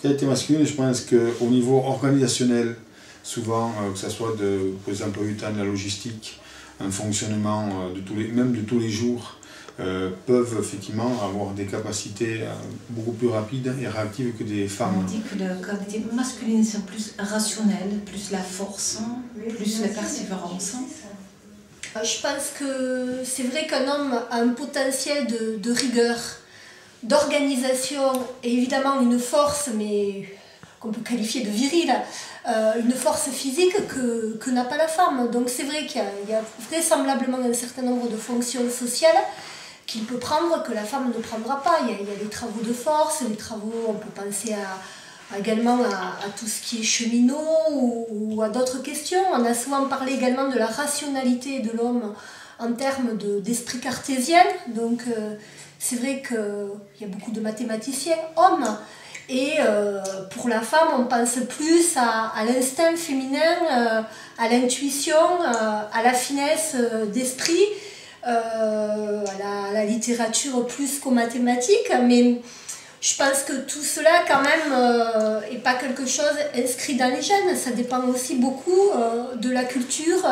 qualité masculine, je pense qu'au niveau organisationnel, souvent, que ce soit par exemple du temps de la logistique, un fonctionnement même de tous les jours, peuvent effectivement avoir des capacités beaucoup plus rapides et réactives que des femmes. On dit que la qualité masculine c'est plus rationnel, plus la force, plus la persévérance. Je pense que c'est vrai qu'un homme a un potentiel de rigueur, d'organisation et évidemment une force, mais qu'on peut qualifier de virile, une force physique que n'a pas la femme. Donc c'est vrai qu'il y a vraisemblablement un certain nombre de fonctions sociales qu'il peut prendre, que la femme ne prendra pas. Il y a les travaux de force, les travaux, on peut penser également à tout ce qui est cheminot ou à d'autres questions. On a souvent parlé également de la rationalité de l'homme en termes d'esprit cartésien. Donc c'est vrai qu'il y a beaucoup de mathématiciens hommes. Et pour la femme, on pense plus à l'instinct féminin, à l'intuition, à la finesse d'esprit, à la littérature plus qu'aux mathématiques. Mais je pense que tout cela, quand même, n'est pas quelque chose inscrit dans les gènes. Ça dépend aussi beaucoup de la culture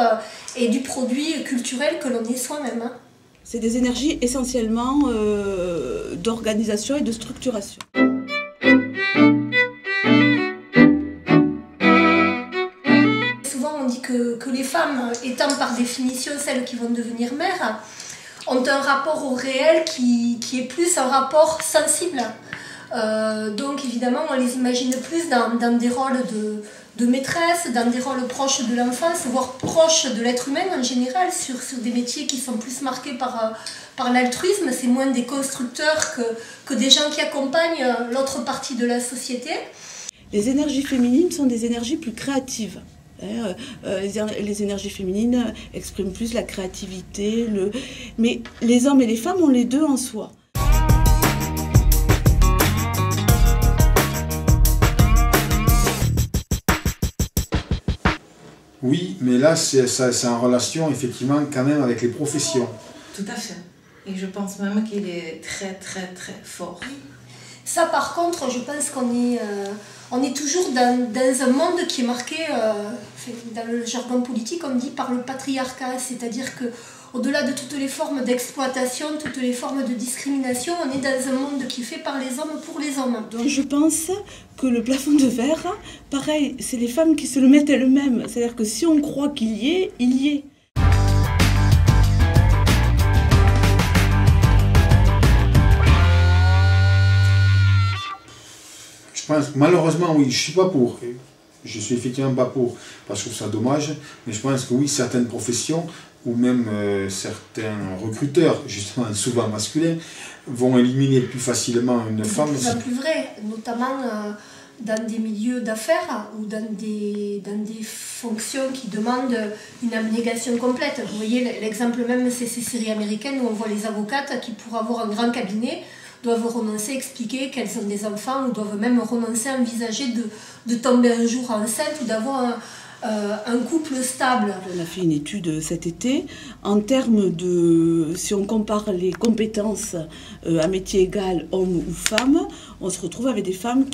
et du produit culturel que l'on est soi-même. Hein. C'est des énergies essentiellement d'organisation et de structuration. Souvent on dit que les femmes, étant par définition celles qui vont devenir mères, ont un rapport au réel qui est plus un rapport sensible. Donc évidemment on les imagine plus dans des rôles de maîtresse, dans des rôles proches de l'enfance, voire proches de l'être humain en général, sur des métiers qui sont plus marqués par l'altruisme. C'est moins des constructeurs que des gens qui accompagnent l'autre partie de la société. Les énergies féminines sont des énergies plus créatives. Les énergies féminines expriment plus la créativité, mais les hommes et les femmes ont les deux en soi. Oui, mais là, c'est en relation, effectivement, quand même avec les professions. Tout à fait. Et je pense même qu'il est très, très, très fort. Ça, par contre, je pense qu'on est toujours dans un monde qui est marqué, dans le jargon politique, on dit par le patriarcat. C'est-à-dire qu'au-delà de toutes les formes d'exploitation, toutes les formes de discrimination, on est dans un monde qui est fait par les hommes pour les hommes. Donc, je pense que le plafond de verre, pareil, c'est les femmes qui se le mettent elles-mêmes. C'est-à-dire que si on croit qu'il y est, il y est. Je pense, malheureusement, oui, je ne suis pas pour. Je suis effectivement pas pour, parce que je trouve ça dommage. Mais je pense que oui, certaines professions, ou même certains recruteurs, justement souvent masculins, vont éliminer plus facilement une femme. C'est plus vrai, notamment dans des milieux d'affaires ou dans des fonctions qui demandent une abnégation complète. Vous voyez, l'exemple même, c'est ces séries américaines où on voit les avocates qui, pour avoir un grand cabinet, doivent renoncer, expliquer qu'elles ont des enfants ou doivent même renoncer à envisager de tomber un jour enceinte ou d'avoir un couple stable. On a fait une étude cet été en termes de, si on compare les compétences à métier égal, homme ou femme, on se retrouve avec des femmes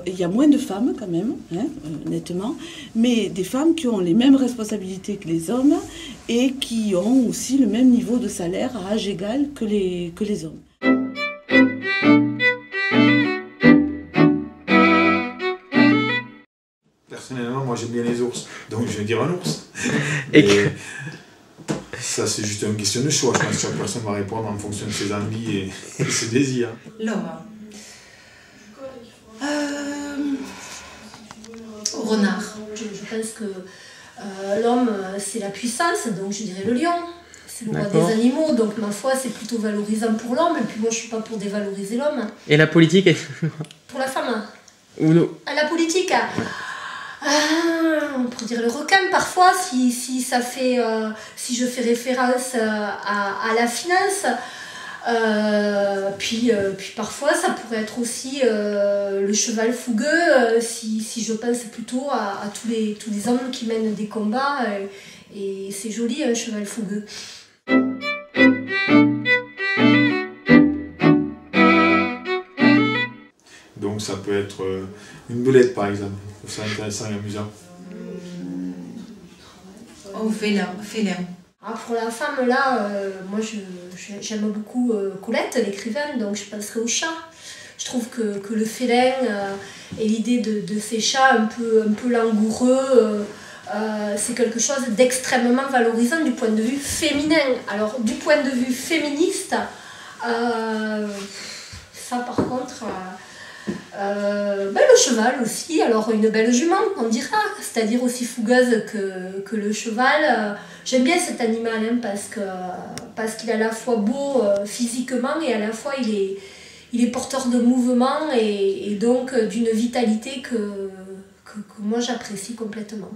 il y a moins de femmes quand même, hein, nettement, mais des femmes qui ont les mêmes responsabilités que les hommes et qui ont aussi le même niveau de salaire à âge égal que les hommes. Personnellement, moi j'aime bien les ours, donc je vais dire un ours. Ça, c'est juste une question de choix. Je pense que chaque personne va répondre en fonction de ses envies et ses désirs. L'homme. Renard. Je pense que l'homme, c'est la puissance, donc je dirais le lion. C'est le roi des animaux, donc ma foi, c'est plutôt valorisant pour l'homme. Et puis moi, je suis pas pour dévaloriser l'homme. Et la politique Pour la femme. Ou non. La politique. On pourrait dire le requin parfois, si ça fait, si je fais référence à la finance. Puis parfois ça pourrait être aussi le cheval fougueux, si je pense plutôt à tous les hommes qui mènent des combats, et c'est joli un cheval fougueux. Donc ça peut être une belette par exemple. C'est intéressant et amusant. Au félin. Alors pour la femme là, moi j'aime beaucoup Colette, l'écrivaine, donc je passerai au chat. Je trouve que le félin et l'idée de ces chats un peu langoureux, c'est quelque chose d'extrêmement valorisant du point de vue féminin. Alors du point de vue féministe, ça par contre, le cheval aussi, alors une belle jument on dira, c'est-à-dire aussi fougueuse que le cheval. J'aime bien cet animal hein, parce qu'il est à la fois beau physiquement et à la fois il est porteur de mouvement et donc d'une vitalité que moi j'apprécie complètement.